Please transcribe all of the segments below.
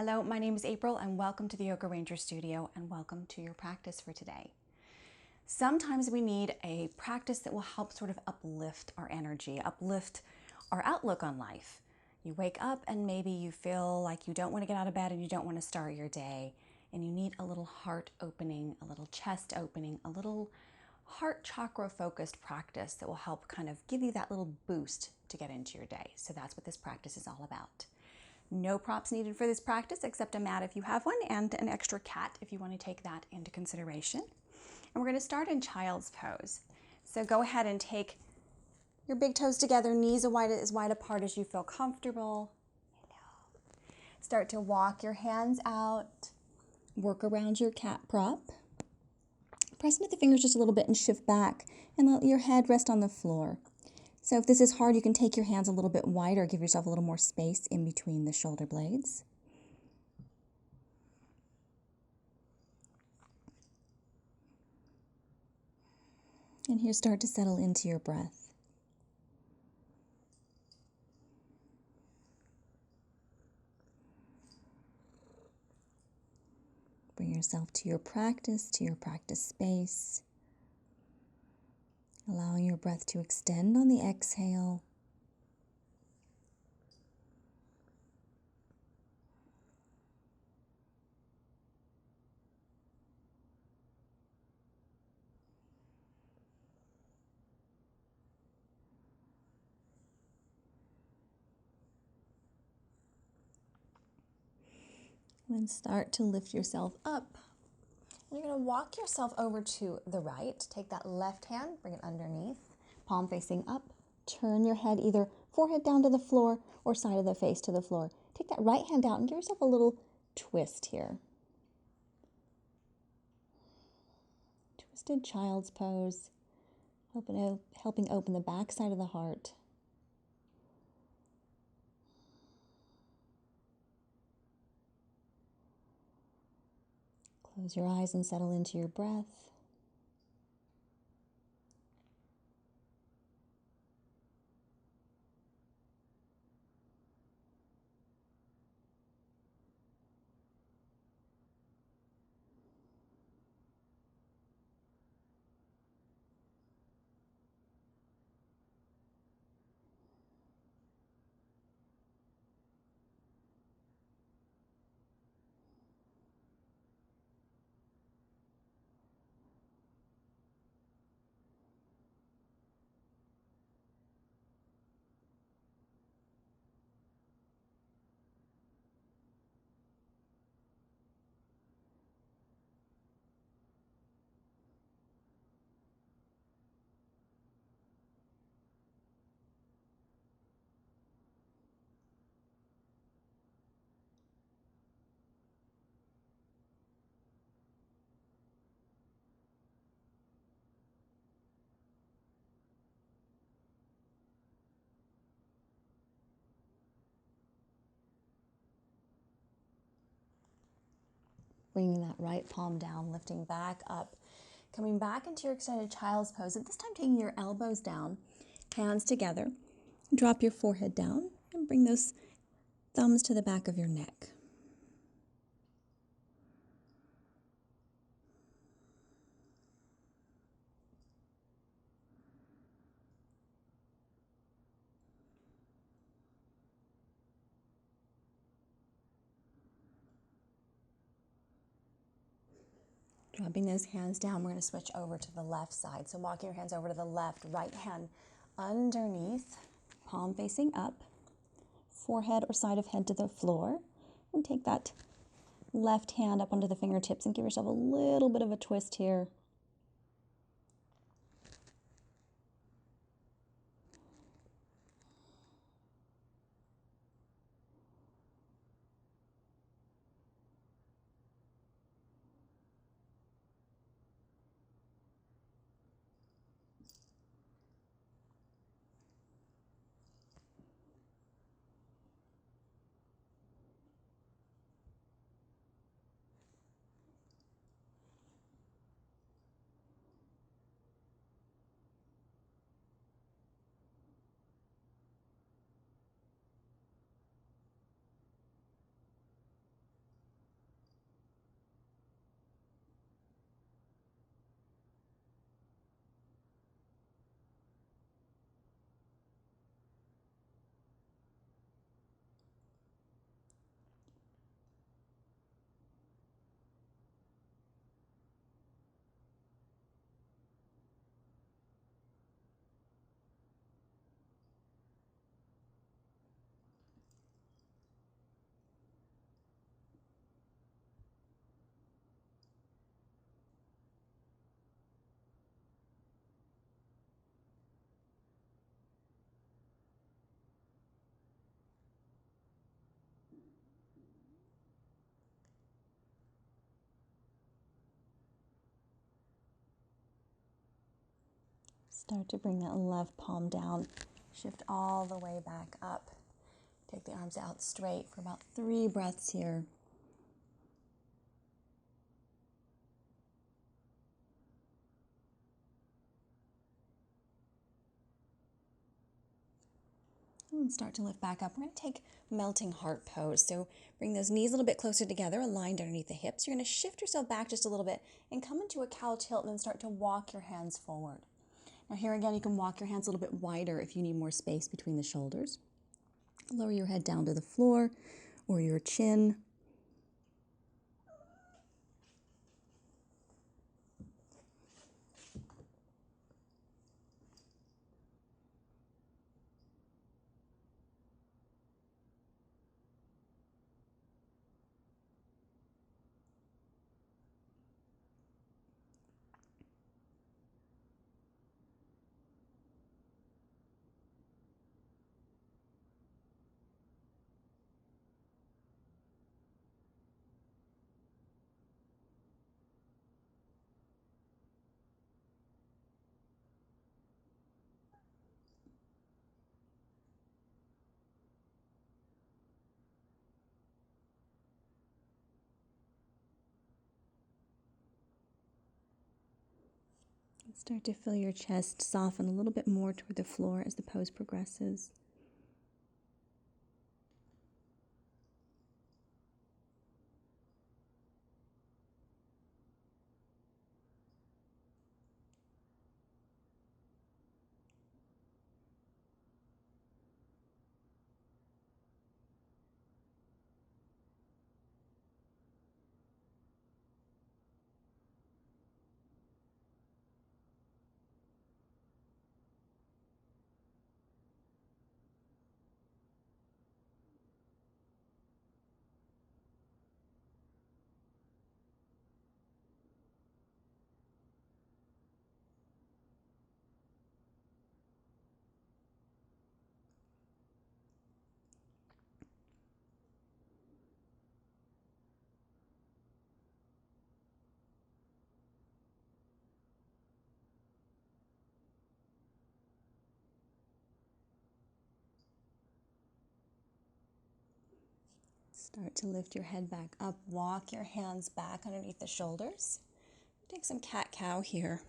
Hello, my name is April and welcome to the Yoga Ranger Studio and welcome to your practice for today. Sometimes we need a practice that will help sort of uplift our energy, uplift our outlook on life. You wake up and maybe you feel like you don't want to get out of bed and you don't want to start your day, and you need a little heart opening, a little chest opening, a little heart chakra focused practice that will help kind of give you that little boost to get into your day. So that's what this practice is all about. No props needed for this practice except a mat if you have one and an extra cat if you want to take that into consideration. And we're going to start in child's pose. So go ahead and take your big toes together, knees as wide apart as you feel comfortable. Start to walk your hands out, work around your cat prop. Press into the fingers just a little bit and shift back and let your head rest on the floor. So if this is hard, you can take your hands a little bit wider, give yourself a little more space in between the shoulder blades. And here, start to settle into your breath. Bring yourself to your practice space. Allowing your breath to extend on the exhale. Then start to lift yourself up. And you're going to walk yourself over to the right. Take that left hand, bring it underneath, palm facing up. Turn your head either forehead down to the floor or side of the face to the floor. Take that right hand out and give yourself a little twist here. Twisted child's pose, helping open the back side of the heart. Close your eyes and settle into your breath. Bringing that right palm down, lifting back up, coming back into your extended child's pose. At this time, taking your elbows down, hands together. Drop your forehead down and bring those thumbs to the back of your neck. Dropping those hands down, we're going to switch over to the left side. So walking your hands over to the left, right hand underneath, palm facing up, forehead or side of head to the floor. And take that left hand up onto the fingertips and give yourself a little bit of a twist here. Start to bring that left palm down. Shift all the way back up. Take the arms out straight for about 3 breaths here. And start to lift back up. We're going to take melting heart pose. So bring those knees a little bit closer together, aligned underneath the hips. You're going to shift yourself back just a little bit and come into a cow tilt and then start to walk your hands forward. Now here again, you can walk your hands a little bit wider if you need more space between the shoulders. Lower your head down to the floor or your chin. Start to feel your chest soften a little bit more toward the floor as the pose progresses. Start to lift your head back up. Walk your hands back underneath the shoulders. Take some cat-cow here.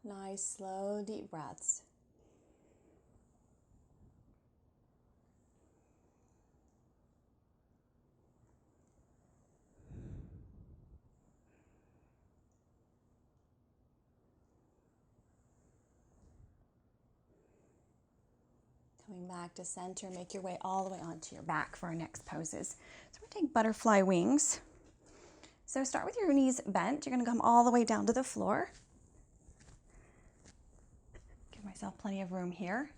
Nice, slow, deep breaths. Coming back to center, make your way all the way onto your back for our next poses. So we're going to take butterfly wings. So start with your knees bent. You're going to come all the way down to the floor. Give myself plenty of room here.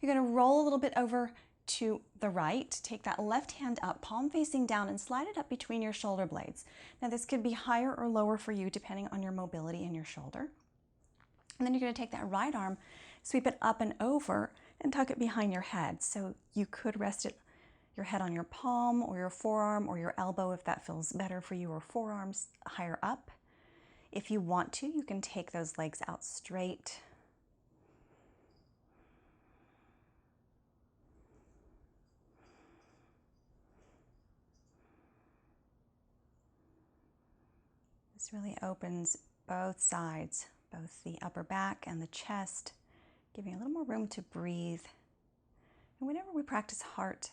You're going to roll a little bit over to the right. Take that left hand up, palm facing down, and slide it up between your shoulder blades. Now this could be higher or lower for you depending on your mobility in your shoulder. And then you're going to take that right arm, sweep it up and over, and tuck it behind your head. So you could rest your head on your palm or your forearm or your elbow if that feels better for you, or forearms higher up. If you want to, you can take those legs out straight. This really opens both sides, both the upper back and the chest, giving a little more room to breathe. And whenever we practice heart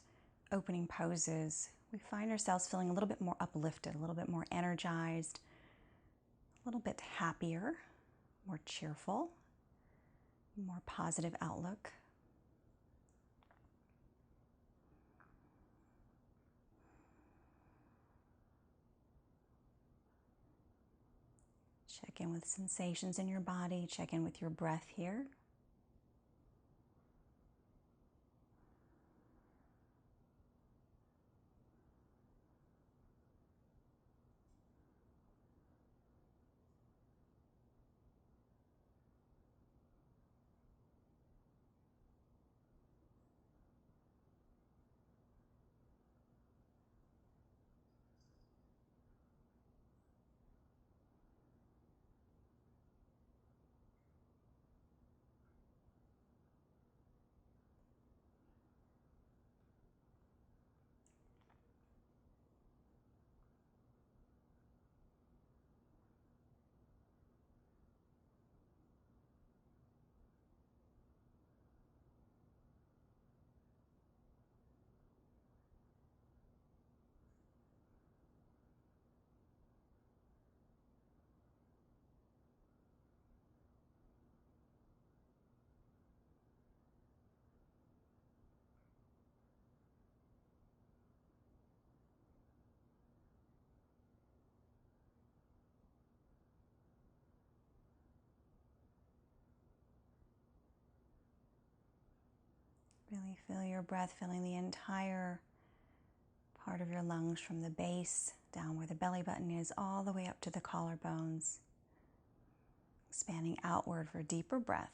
opening poses, we find ourselves feeling a little bit more uplifted, a little bit more energized, a little bit happier, more cheerful, more positive outlook. Check in with sensations in your body, check in with your breath here. Feel your breath filling the entire part of your lungs from the base down where the belly button is all the way up to the collarbones, expanding outward for deeper breath.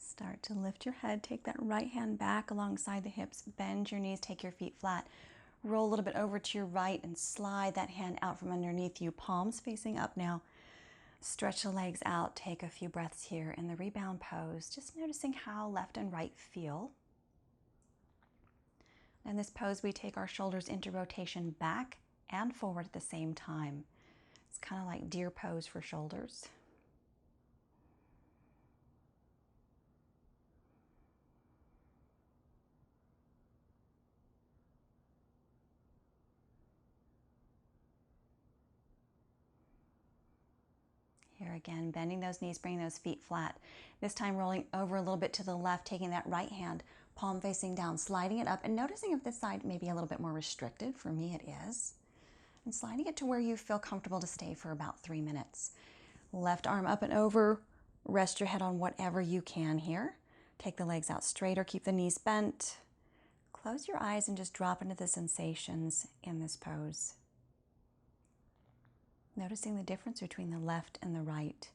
Start to lift your head. Take that right hand back alongside the hips. Bend your knees. Take your feet flat. Roll a little bit over to your right and slide that hand out from underneath you. Palms facing up now. Stretch the legs out. Take a few breaths here in the rebound pose. Just noticing how left and right feel. In this pose, we take our shoulders into rotation back and forward at the same time. It's kind of like deer pose for shoulders. Here again, bending those knees, bringing those feet flat. This time rolling over a little bit to the left, taking that right hand, palm facing down, sliding it up, and noticing if this side may be a little bit more restricted. For me, it is. And sliding it to where you feel comfortable to stay for about 3 minutes. Left arm up and over. Rest your head on whatever you can here. Take the legs out straight or keep the knees bent. Close your eyes and just drop into the sensations in this pose. Noticing the difference between the left and the right.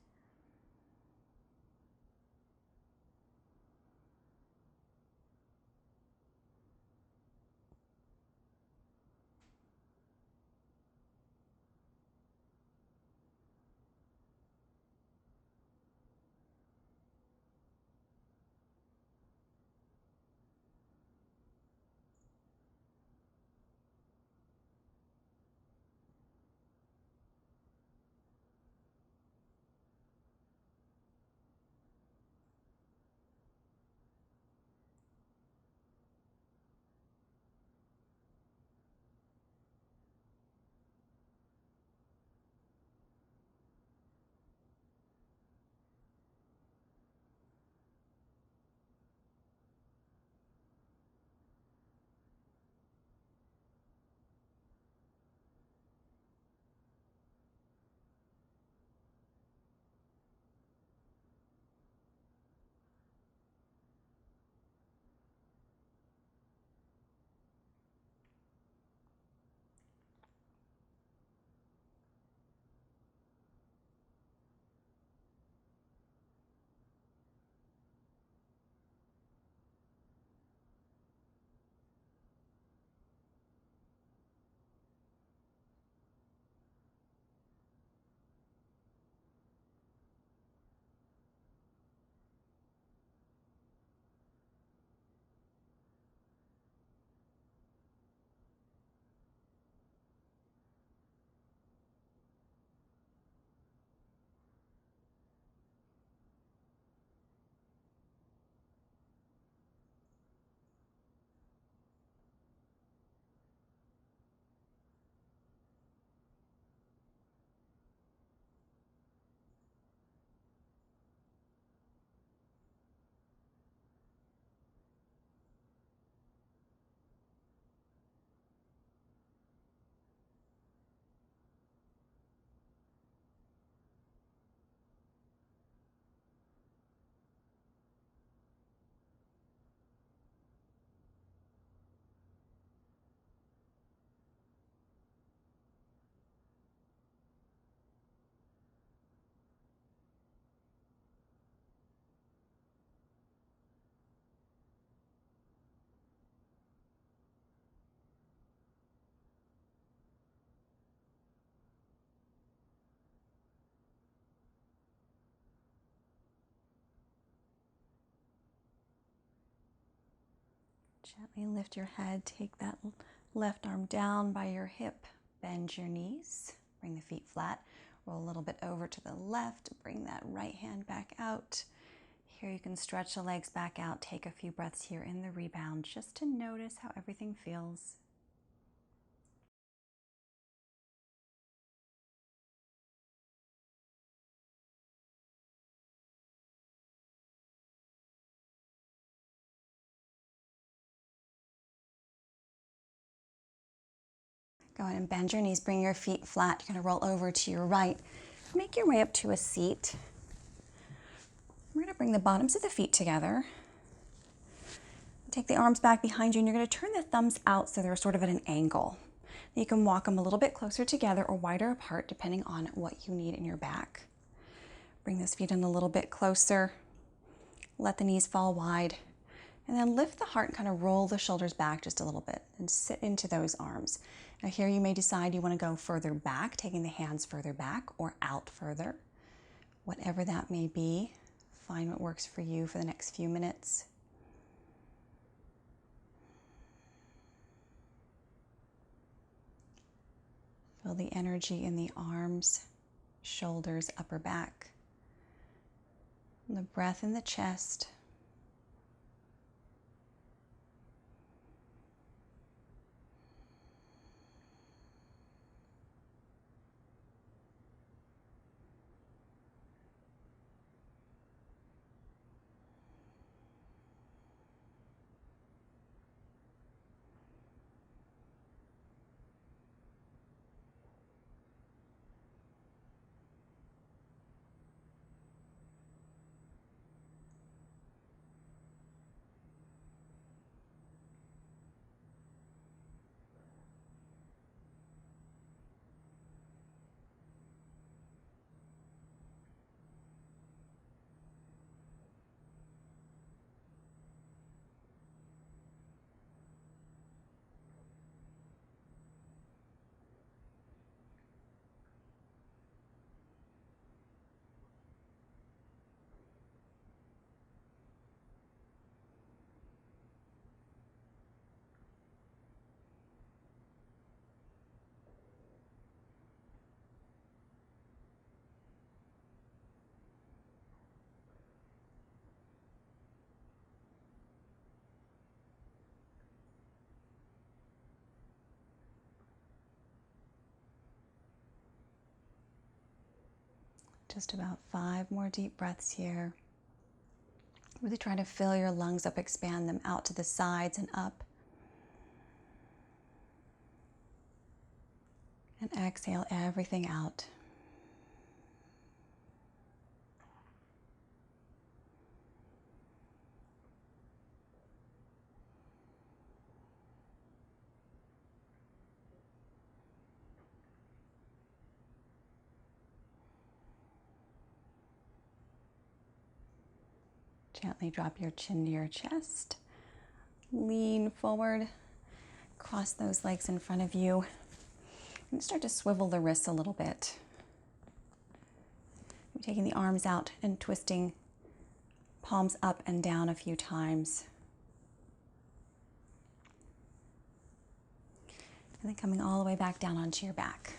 Gently lift your head, take that left arm down by your hip, bend your knees, Bring the feet flat. Roll a little bit over to the left. Bring that right hand back out. Here you can stretch the legs back out. Take a few breaths here in the rebound just to notice how everything feels. Go ahead and bend your knees, bring your feet flat. You're going to roll over to your right. Make your way up to a seat. We're going to bring the bottoms of the feet together. Take the arms back behind you, and you're going to turn the thumbs out so they're sort of at an angle. You can walk them a little bit closer together or wider apart depending on what you need in your back. Bring those feet in a little bit closer. Let the knees fall wide. And then lift the heart and kind of roll the shoulders back just a little bit and sit into those arms. Now here you may decide you want to go further back, taking the hands further back or out further. Whatever that may be, find what works for you for the next few minutes. Feel the energy in the arms, shoulders, upper back. And the breath in the chest. Just about 5 more deep breaths here. Really try to fill your lungs up, expand them out to the sides and up. And exhale everything out. Gently drop your chin to your chest. Lean forward. Cross those legs in front of you. And start to swivel the wrists a little bit. You're taking the arms out and twisting palms up and down a few times. And then coming all the way back down onto your back.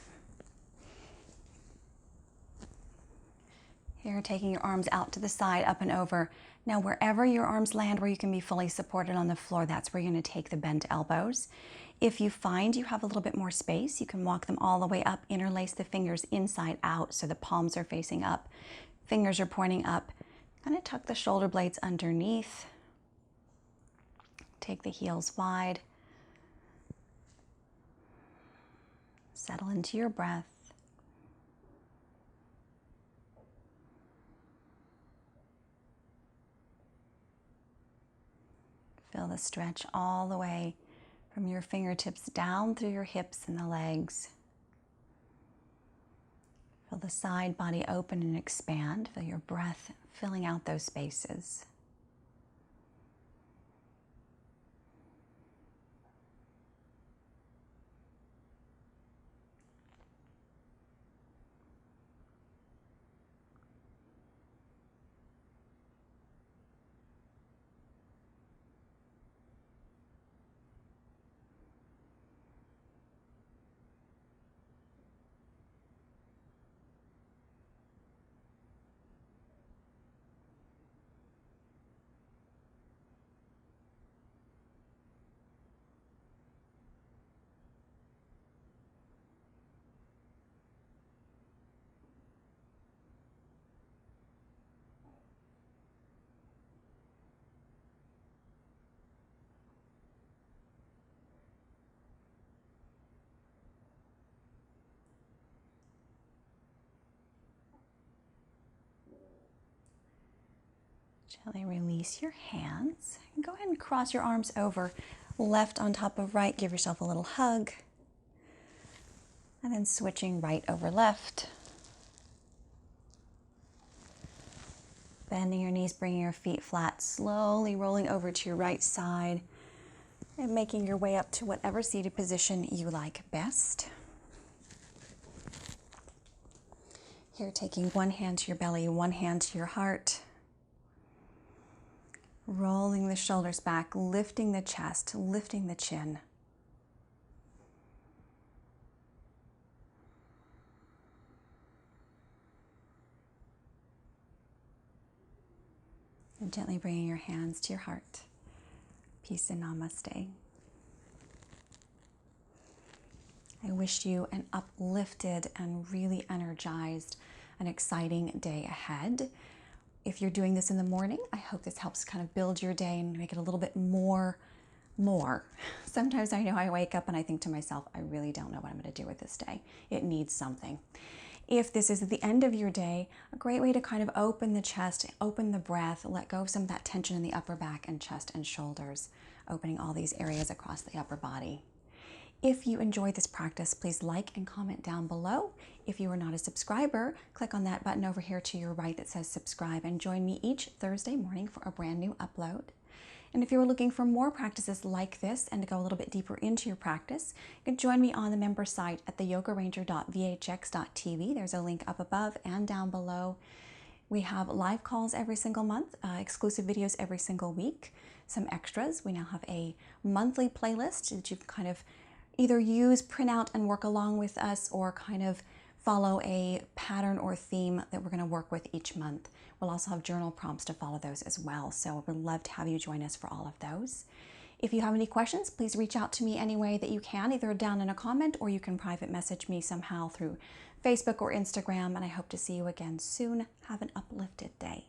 Here, taking your arms out to the side, up and over. Now, wherever your arms land, where you can be fully supported on the floor, that's where you're going to take the bent elbows. If you find you have a little bit more space, you can walk them all the way up, interlace the fingers inside out so the palms are facing up, fingers are pointing up. Kind of tuck the shoulder blades underneath. Take the heels wide. Settle into your breath. Feel the stretch all the way from your fingertips down through your hips and the legs. Feel the side body open and expand. Feel your breath filling out those spaces. Gently release your hands. And go ahead and cross your arms over, left on top of right. Give yourself a little hug. And then switching right over left. Bending your knees, bringing your feet flat, slowly rolling over to your right side and making your way up to whatever seated position you like best. Here, taking one hand to your belly, one hand to your heart. Rolling the shoulders back, lifting the chest, lifting the chin. And gently bringing your hands to your heart. Peace and namaste. I wish you an uplifted and really energized and exciting day ahead. If you're doing this in the morning, I hope this helps kind of build your day and make it a little bit more. Sometimes I know I wake up and I think to myself, I really don't know what I'm going to do with this day. It needs something. If this is at the end of your day, a great way to kind of open the chest, open the breath, let go of some of that tension in the upper back and chest and shoulders, opening all these areas across the upper body. If you enjoyed this practice, please like and comment down below. If you are not a subscriber, click on that button over here to your right that says subscribe and join me each Thursday morning for a brand new upload. And if you're looking for more practices like this and to go a little bit deeper into your practice, you can join me on the member site at theyogaranger.vhx.tv. There's a link up above and down below. We have live calls every single month, exclusive videos every single week, some extras. We now have a monthly playlist that you can kind of either use, print out, and work along with us, or kind of follow a pattern or theme that we're going to work with each month. We'll also have journal prompts to follow those as well, so we'd love to have you join us for all of those. If you have any questions, please reach out to me any way that you can, either down in a comment or you can private message me somehow through Facebook or Instagram, and I hope to see you again soon. Have an uplifted day.